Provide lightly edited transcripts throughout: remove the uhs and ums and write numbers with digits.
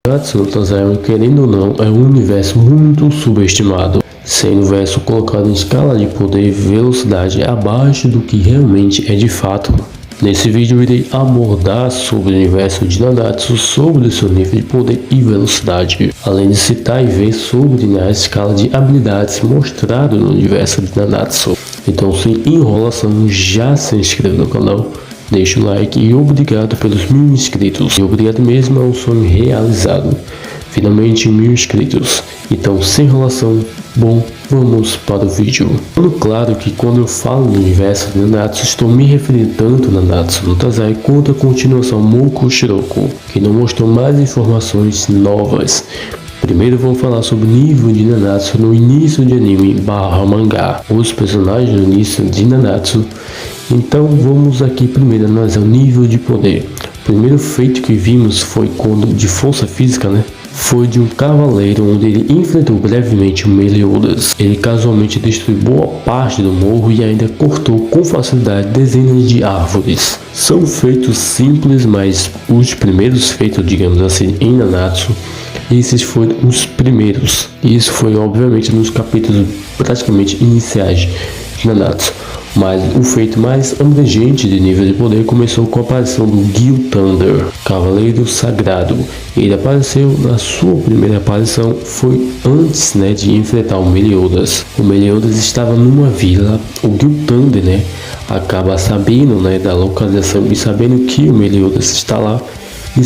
Nanatsu no Taizai, querendo ou não, é um universo muito subestimado, sendo o universo colocado em escala de poder e velocidade abaixo do que realmente é de fato. Nesse vídeo eu irei abordar sobre o universo de Nanatsu, sobre o seu nível de poder e velocidade, além de citar e ver sobre a escala de habilidades mostrado no universo de Nanatsu. Então, sem enrolação, já se inscreva no canal, deixa o like e obrigado pelos 1000 inscritos. E obrigado mesmo, é um sonho realizado. Finalmente 1000 inscritos. Então, sem enrolação, bom, vamos para o vídeo. Claro que quando eu falo no universo de Nanatsu, estou me referindo tanto a Nanatsu no Taizai quanto a continuação Moukou Shiroko, que não mostrou mais informações novas. Primeiro vamos falar sobre o nível de Nanatsu no início de anime barra mangá, os personagens no início de Nanatsu. Então vamos aqui primeiro analisar o nível de poder. O primeiro feito que vimos foi quando, de força física, foi de um cavaleiro onde ele enfrentou brevemente o Meliodas. Ele casualmente destruiu boa parte do morro e ainda cortou com facilidade dezenas de árvores. São feitos simples, mas os primeiros feitos, digamos assim, em Nanatsu, esses foram os primeiros. Isso foi obviamente nos capítulos praticamente iniciais de Nanatsu. Mas o feito mais abrangente de nível de poder começou com a aparição do Gil Thunder, Cavaleiro Sagrado. Ele apareceu na sua primeira aparição, foi antes de enfrentar o Meliodas. O Meliodas estava numa vila, o Gil Thunder acaba sabendo da localização e sabendo que o Meliodas está lá e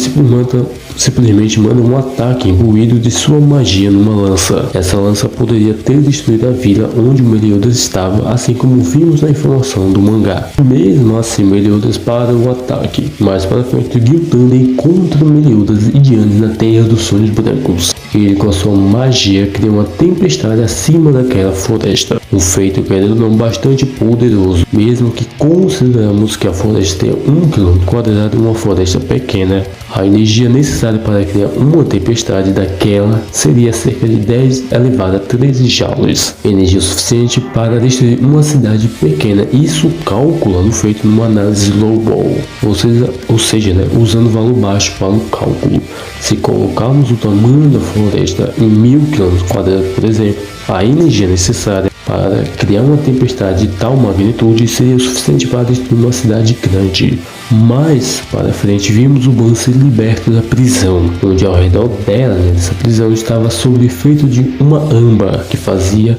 simplesmente manda um ataque imbuído de sua magia numa lança. Essa lança poderia ter destruído a vila onde o Meliodas estava, assim como vimos na informação do mangá. Mesmo assim, Meliodas para o ataque. Mais para frente, Gil Thunder encontra Meliodas e Diane na Terra dos Sonhos Brancos. Ele, com a sua magia, cria uma tempestade acima daquela floresta. Um feito, querendo ou não, bastante poderoso, mesmo que consideramos que a floresta tenha 1 km², uma floresta pequena. A energia necessária para criar uma tempestade daquela seria cerca de 10 elevado a 13 joules, energia suficiente para destruir uma cidade pequena, isso calculando feito numa análise lowball, ou seja, usando valor baixo para o cálculo. Se colocarmos o tamanho da floresta em 1000 km², por exemplo, a energia necessária para criar uma tempestade de tal magnitude seria o suficiente para destruir uma cidade grande. Mais para frente vimos o Ban ser liberto da prisão, onde ao redor dela, dessa prisão, estava sob efeito de uma amba que fazia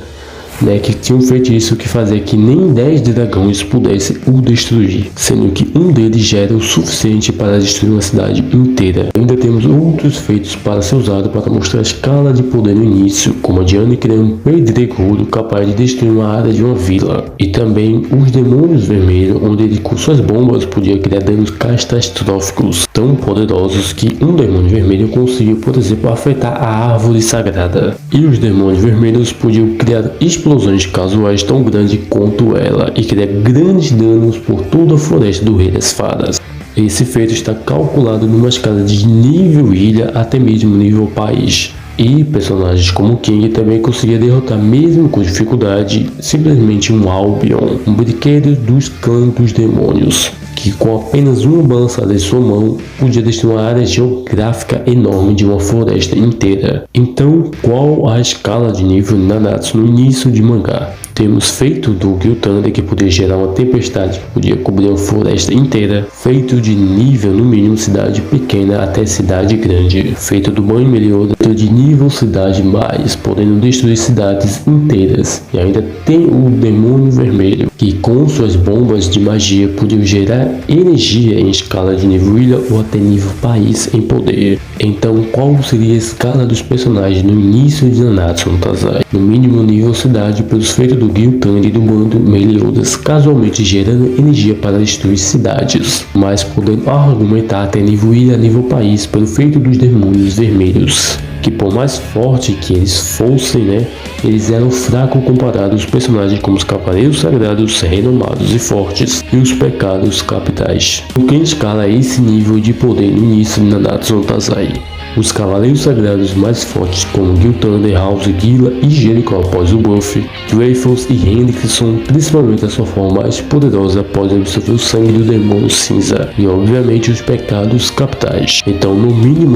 que tinha um feitiço que fazia que nem 10 dragões pudessem o destruir, sendo que um deles já era o suficiente para destruir uma cidade inteira. Ainda temos outros feitos para ser usado para mostrar a escala de poder no início, como a Diane criando um pedregulho capaz de destruir uma área de uma vila, e também os demônios vermelhos, onde ele com suas bombas podia criar danos catastróficos tão poderosos que um demônio vermelho conseguiu, por exemplo, afetar a árvore sagrada, e os demônios vermelhos podiam criar explosões casuais tão grandes quanto ela e criar grandes danos por toda a floresta do Rei das Fadas. Esse feito está calculado numa escala de nível ilha até mesmo nível país. E personagens como King também conseguia derrotar mesmo com dificuldade simplesmente um Albion, um brinquedo dos clãs dos demônios, que com apenas uma balançada em sua mão podia destruir uma área geográfica enorme de uma floresta inteira. Então, qual a escala de nível de Nanatsu no início de mangá? Temos feito do Gil Thunder, que podia gerar uma tempestade que podia cobrir uma floresta inteira. Feito de nível no mínimo cidade pequena até cidade grande. Feito do Ban Meliodas, de nível cidade mais, podendo destruir cidades inteiras. E ainda tem o Demônio Vermelho, que com suas bombas de magia podiam gerar energia em escala de nível ilha ou até nível país em poder. Então, qual seria a escala dos personagens no início de Nanatsu no Taizai? No mínimo nível cidade, pelos feitos do Gil Thunder e do bando Meliodas, casualmente gerando energia para destruir cidades, mas podendo argumentar até nível ilha, nível país, pelo feito dos demônios vermelhos, que por mais forte que eles fossem, eles eram fracos comparados aos personagens como os Cavaleiros Sagrados, renomados e fortes, e os pecados capitais. O que escala esse nível de poder no início de Nanatsu no Taizai? Os cavaleiros sagrados mais fortes como Gilthander, House, Gila e Jericho após o buff, Dreyfus e Hendrickson, principalmente a sua forma mais poderosa após absorver o sangue do demônio cinza, e obviamente os pecados capitais. Então no mínimo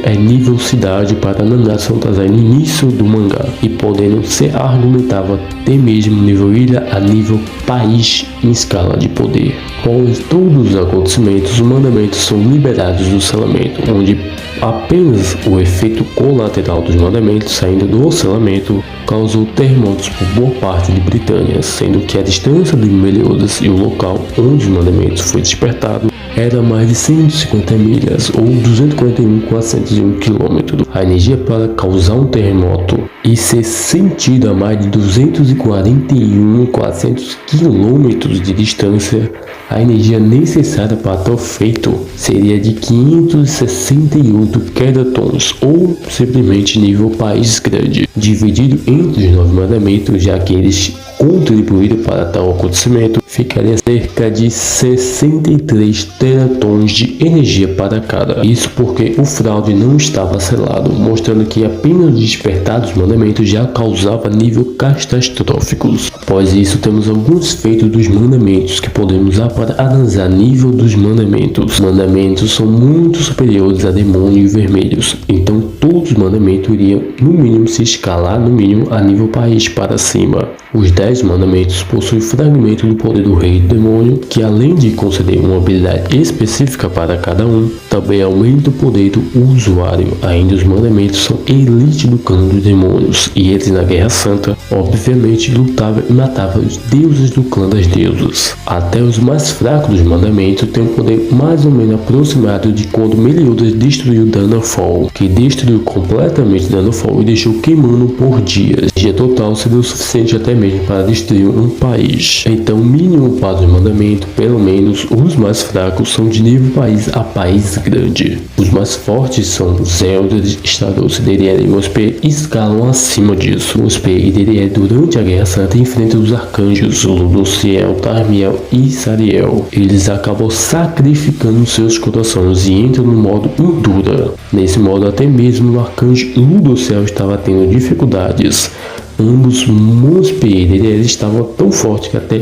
é nível cidade para Nanatsu no Taizai no início do mangá, e podendo ser argumentava até mesmo nível ilha a nível país em escala de poder. Após todos os acontecimentos, os mandamentos são liberados do selamento, onde apenas o efeito colateral dos mandamentos saindo do selamento causou terremotos por boa parte de Britânia, sendo que a distância de Meliodas e o local onde os mandamentos foi despertado era mais de 150 milhas ou 241.401 km. A energia para causar um terremoto e ser sentida a mais de 241.400 km de distância, a energia necessária para tal feito seria de 568 quedatons, ou simplesmente nível país grande, dividido entre os 9 mandamentos, já que eles contribuíram para tal acontecimento, ficaria cerca de 63 teratons de energia para cada. Isso porque o fraude não estava selado, mostrando que apenas despertar dos mandamentos já causava nível catastróficos. Após isso, temos alguns feitos dos mandamentos que podemos usar para analisar nível dos mandamentos. Os mandamentos são muito superiores a demônios vermelhos, então todos os mandamentos iriam no mínimo se escalar no mínimo a nível país para cima. Os 10 mandamentos possuem fragmento do poder do rei do demônio, que além de conceder uma habilidade específica para cada um, também aumenta o poder do usuário. Ainda os mandamentos são elite do clã dos demônios, e eles na Guerra Santa, obviamente, lutavam e matavam os deuses do clã das deusas. Até os mais fracos dos mandamentos têm um poder mais ou menos aproximado de quando Meliodas destruiu Daggerfall, que destruiu completamente Daggerfall e deixou queimando por dias. A energia total seria o suficiente até mesmo para destruir um país. Então, mínimo para os mandamentos, pelo menos os mais fracos são de nível país a país grande. Os mais fortes são Zelda, Staros, Deriel e Mospe, escalam acima disso. Mospe e Deriel durante a Guerra Santa enfrentam os arcanjos Ludociel, Tarmiel e Sariel. Eles acabam sacrificando seus corações e entram no modo Endura. Nesse modo até mesmo o arcanjo Ludociel estava tendo dificuldades. Ambos Mospe e Deriel estavam tão fortes que até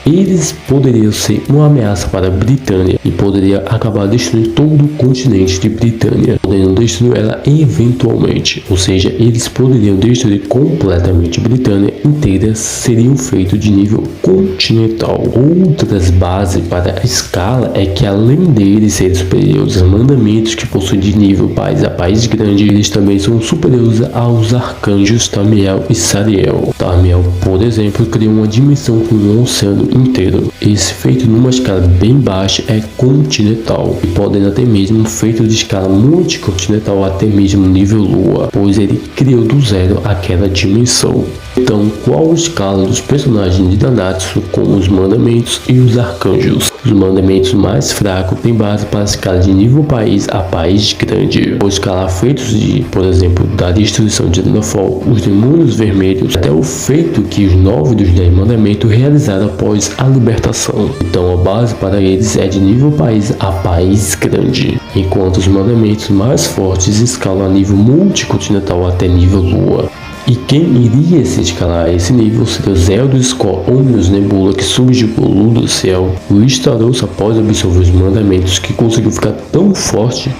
eles poderiam ser uma ameaça para a Britânia e poderia acabar destruindo todo o continente de Britânia, podendo destruir ela eventualmente. Ou seja, eles poderiam destruir completamente a Britânia inteira, seriam feitos de nível continental. Outras bases para a escala é que além deles serem superiores a mandamentos que possuem de nível país a país grande, eles também são superiores aos arcanjos Tarmiel e Sariel. Tarmiel, por exemplo, cria uma dimensão com um oceano inteiro. Esse feito numa escala bem baixa é continental, e podendo até mesmo feito de escala multicontinental até mesmo nível lua, pois ele criou do zero aquela dimensão. Então, qual a escala dos personagens de Nanatsu com os mandamentos e os arcanjos? Os mandamentos mais fracos têm base para a escala de nível país a país grande. Ou escalar feitos de, por exemplo, da destruição de Daggerfall, os demônios vermelhos, até o feito que os 9 dos 10 mandamentos realizaram após a libertação. Então a base para eles é de nível país a país grande, enquanto os mandamentos mais fortes escalam a nível multicontinental até nível lua. E quem iria se escalar a esse nível seria o Zelda, Skor, Omnius, Nebula, que subjugou Ludo do céu, o Staros após absorver os mandamentos, que conseguiu ficar tão forte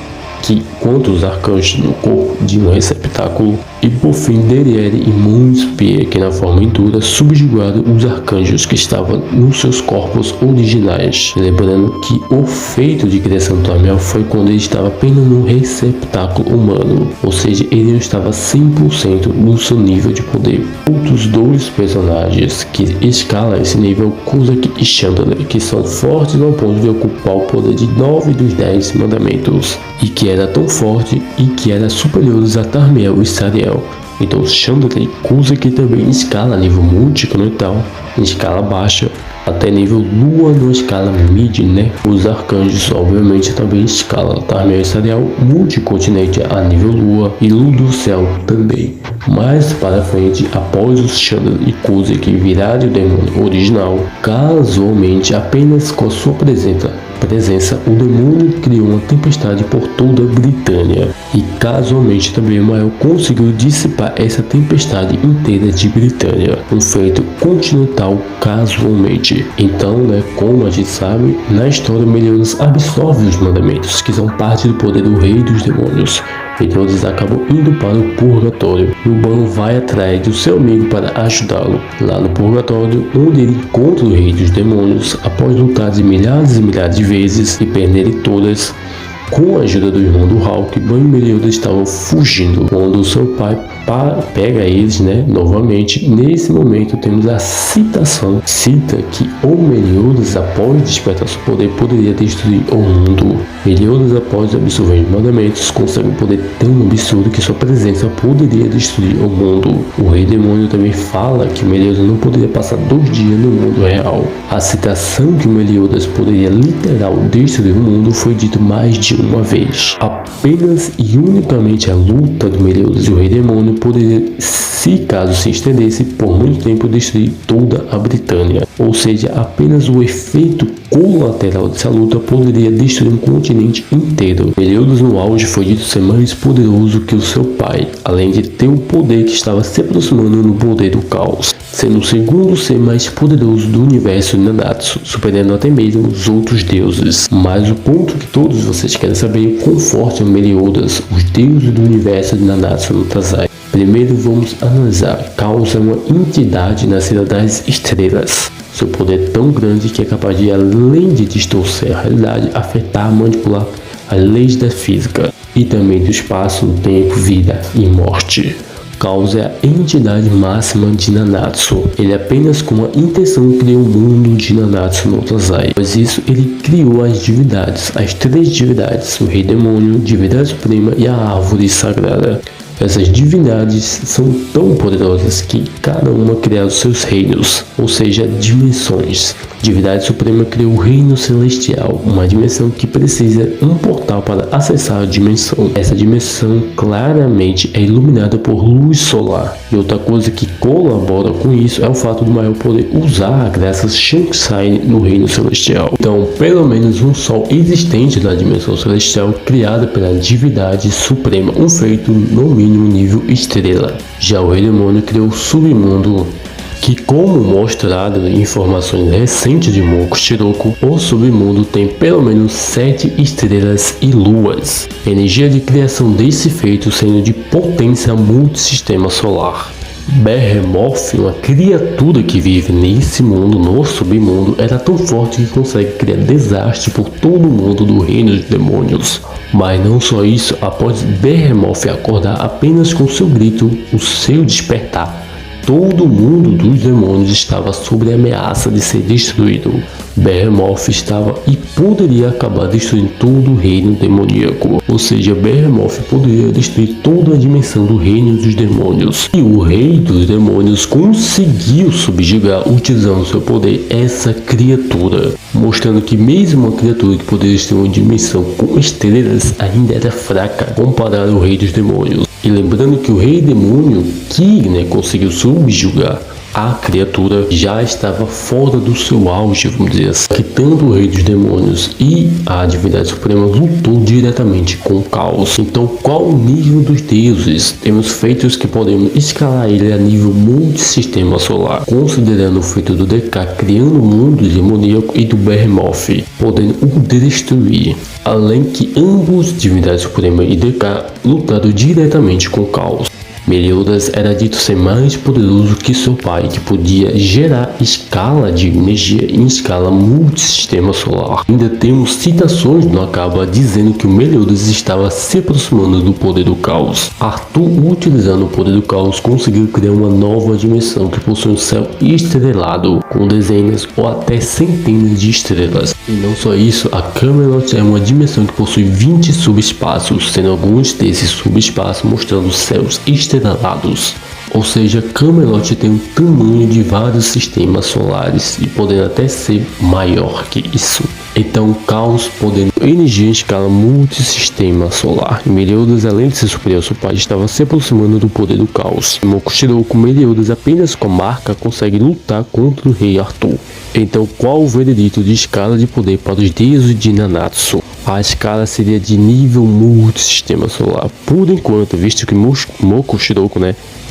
que quanto os arcanjos no corpo de um receptáculo, e por fim Deriel e Mospe, que na forma Endura subjugaram os arcanjos que estavam nos seus corpos originais. Lembrando que o feito de criação do Tarmiel foi quando ele estava apenas no receptáculo humano, ou seja, ele não estava 100% no seu nível de poder. Outros 2 personagens que escalam esse nível, Kuzak e Chandler, que são fortes no ponto de ocupar o poder de 9 dos 10 mandamentos, e que era tão forte e que era superiores a Tarmiel e Sariel. Então Chandler e Kuzak também escala a nível multicontinental, em escala baixa, até nível lua numa escala mid, né? Os arcanjos obviamente também escalam Tarmiel e Sariel multicontinente a nível lua, e Ludo céu também. Mais para frente, após os Chandler e Kuzak virarem o demônio original, casualmente apenas com a sua presença presença, o demônio criou uma tempestade por toda a Britânia. E casualmente também o Mael conseguiu dissipar essa tempestade inteira de Britânia, um feito continental casualmente. Então, como a gente sabe, na história Meliodas absorve os mandamentos, que são parte do poder do rei dos demônios. Meliodas acabou indo para o purgatório e o Ban vai atrás do seu amigo para ajudá-lo. Lá no purgatório, onde ele encontra o rei dos demônios, após lutar de milhares e milhares de vezes e perderem todas, com a ajuda do irmão do Hawk, Ban e Meliodas estavam fugindo, quando seu pai pega eles, novamente. Nesse momento temos a citação, cita que o Meliodas, após despertar seu poder, poderia destruir o mundo. Meliodas, após absorver os mandamentos, consegue um poder tão absurdo que sua presença poderia destruir o mundo. O rei demônio também fala que Meliodas não poderia passar 2 dias no mundo real. A citação que Meliodas poderia literal destruir o mundo foi dito mais de uma vez. Apenas e unicamente a luta do Meliodas e o rei demônio poderia, se caso se estendesse por muito tempo, destruir toda a Britânia. Ou seja, apenas o efeito colateral dessa luta poderia destruir um continente inteiro. Meliodas no auge foi dito ser mais poderoso que o seu pai, além de ter o poder que estava se aproximando no poder do caos, sendo o segundo ser mais poderoso do universo de Nanatsu, superando até mesmo os outros deuses. Mas o ponto que todos vocês querem saber é quão forte é Meliodas, os deuses do universo de Nanatsu no Taizai. Primeiro vamos analisar. Caos é uma entidade nascida das estrelas. Seu poder é tão grande que é capaz de, além de distorcer a realidade, afetar, manipular as leis da física e também do espaço, tempo, vida e morte. Caos é a entidade máxima de Nanatsu. Ele apenas com a intenção criou o mundo de Nanatsu no Taizai. Após isso, ele criou as divindades, as 3 divindades, o Rei Demônio, Divindade Suprema e a Árvore Sagrada. Essas divindades são tão poderosas que cada uma criou seus reinos, ou seja, dimensões. Divindade Suprema criou o Reino Celestial, uma dimensão que precisa um portal para acessar a dimensão. Essa dimensão claramente é iluminada por luz solar. E outra coisa que colabora com isso é o fato do Mael poder usar a graça Shanxai no Reino Celestial. Então, pelo menos um sol existente na dimensão celestial criada pela Divindade Suprema, um feito no mínimo nível estrela. Já o Rei Demônio criou o submundo, que, como mostrado em informações recentes de Moko Shiroko, o submundo tem pelo menos 7 estrelas e luas. A energia de criação desse feito sendo de potência multissistema solar. Behemoth, uma criatura que vive nesse mundo, no submundo, era tão forte que consegue criar desastre por todo o mundo do reino dos demônios. Mas não só isso, após Behemoth acordar apenas com seu grito, o seu despertar, todo o mundo dos demônios estava sob a ameaça de ser destruído. Behemoth estava e poderia acabar destruindo todo o reino demoníaco. Ou seja, Behemoth poderia destruir toda a dimensão do reino dos demônios. E o rei dos demônios conseguiu subjugar, utilizando seu poder, essa criatura, mostrando que mesmo uma criatura que poderia ter uma dimensão com estrelas ainda era fraca comparado ao rei dos demônios. E lembrando que o rei demônio que conseguiu subjugar a criatura já estava fora do seu auge, vamos dizer assim, que tanto o rei dos demônios e a divindade suprema lutou diretamente com o caos. Então, qual o nível dos deuses? Temos feitos que podemos escalar ele a nível multissistema solar, considerando o feito do DK criando o mundo demoníaco e do Behemoth podendo o destruir, além que ambos, divindade suprema e DK, lutaram diretamente com o caos. Meliodas era dito ser mais poderoso que seu pai, que podia gerar escala de energia em escala multissistema solar. Ainda temos citações no Akaba dizendo que o Meliodas estava se aproximando do poder do caos. Arthur, utilizando o poder do caos, conseguiu criar uma nova dimensão que possui um céu estrelado, com dezenas ou até centenas de estrelas. E não só isso, a Camelot é uma dimensão que possui 20 subespaços, sendo alguns desses subespaços mostrando céus estrelados. Ou seja, Camelot tem um tamanho de vários sistemas solares e podendo até ser maior que isso. Então, Caos podendo energia em escala multissistema solar. E Meliodas, além de ser superior ao seu pai, estava se aproximando do poder do Caos. Moko Shiroko, Meliodas apenas com a marca consegue lutar contra o rei Arthur. Então qual o veredito de escala de poder para os deuses de Nanatsu? A escala seria de nível multisistema solar, por enquanto, visto que Moko Shiroko,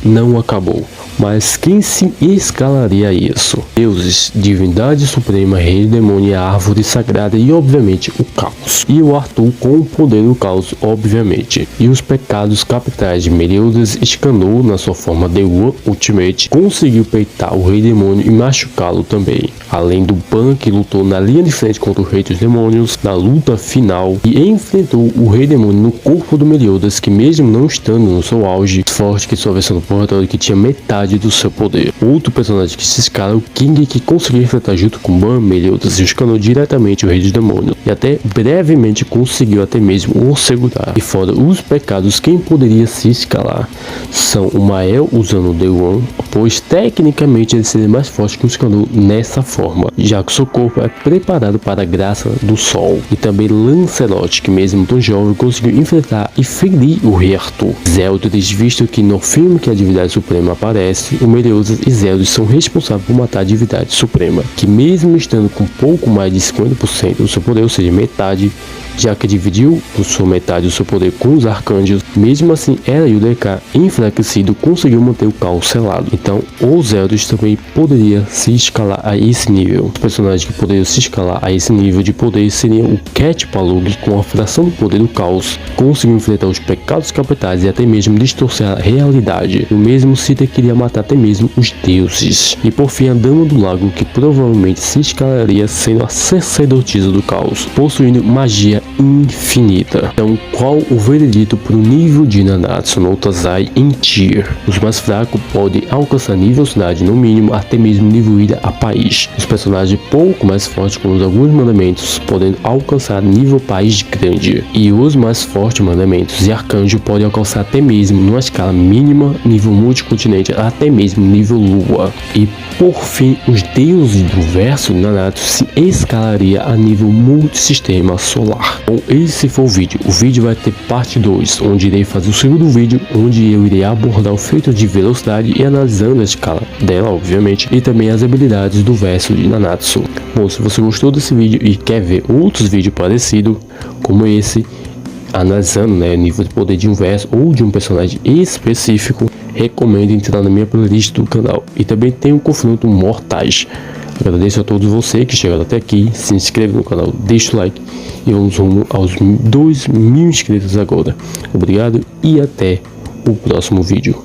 não acabou. Mas quem se escalaria isso? Deuses, divindade suprema, rei demônio, a árvore sagrada e obviamente o caos. E o Arthur com o poder do caos, obviamente. E os pecados capitais de Meliodas Scannou na sua forma The One Ultimate, conseguiu peitar o rei demônio e machucá-lo também. Além do Pan, que lutou na linha de frente contra o rei dos demônios, na luta final, e enfrentou o rei demônio no corpo do Meliodas, que mesmo não estando no seu auge, forte que sua versão do portador que tinha metade do seu poder. Outro personagem que se escala é o King, que conseguiu enfrentar junto com Ban, Meliodas e escanou diretamente o rei dos demônios, e até brevemente conseguiu até mesmo o segurar. E fora os pecados, quem poderia se escalar são o Mael usando o The One, pois tecnicamente ele seria mais forte que o Scannou nessa forma, já que seu corpo é preparado para a graça do sol. E também Lancelot, que mesmo tão jovem conseguiu enfrentar e ferir o rei Arthur. Zeldris, visto que no filme que a divindade suprema aparece, o Meliodas e Zeldris são responsáveis por matar a divindade suprema, que mesmo estando com pouco mais de 50% do seu poder, ou seja, metade, já que dividiu por sua metade o seu poder com os arcanjos, mesmo assim ela e o DK enfraquecido conseguiu manter o caos selado. Então o Zeldris também poderia se escalar a esse nível. Os personagens que poderiam se escalar a esse nível de poder seriam o Cat Palug, com a fração do poder do caos, conseguiu enfrentar os pecados capitais e até mesmo distorcer a realidade. O mesmo Sita queria matar até mesmo os deuses. E por fim a Dama do Lago, que provavelmente se escalaria sendo a sacerdotisa do caos, possuindo magia infinita. Então qual o veredito para o nível de Nanatsu no Taizai em Tier? Os mais fracos podem alcançar nível cidade, no mínimo até mesmo nível ilha a país. Os personagens pouco mais fortes com alguns mandamentos podem alcançar nível país grande. E os mais fortes mandamentos e arcanjo podem alcançar até mesmo numa escala mínima nível multicontinente, até mesmo nível lua. E por fim os deuses do verso de Nanatsu se escalaria a nível multissistema solar. Bom, esse foi o vídeo. O vídeo vai ter parte 2, onde irei fazer o segundo vídeo, onde eu irei abordar o feito de velocidade e analisando a escala dela, obviamente, e também as habilidades do verso de Nanatsu. Bom, se você gostou desse vídeo e quer ver outros vídeos parecidos como esse, analisando o nível de poder de um verso ou de um personagem específico, recomendo entrar na minha playlist do canal. E também tem um confronto mortais. Agradeço a todos vocês que chegaram até aqui, se inscreve no canal, deixa o like e vamos rumo aos 2.000 inscritos agora. Obrigado e até o próximo vídeo.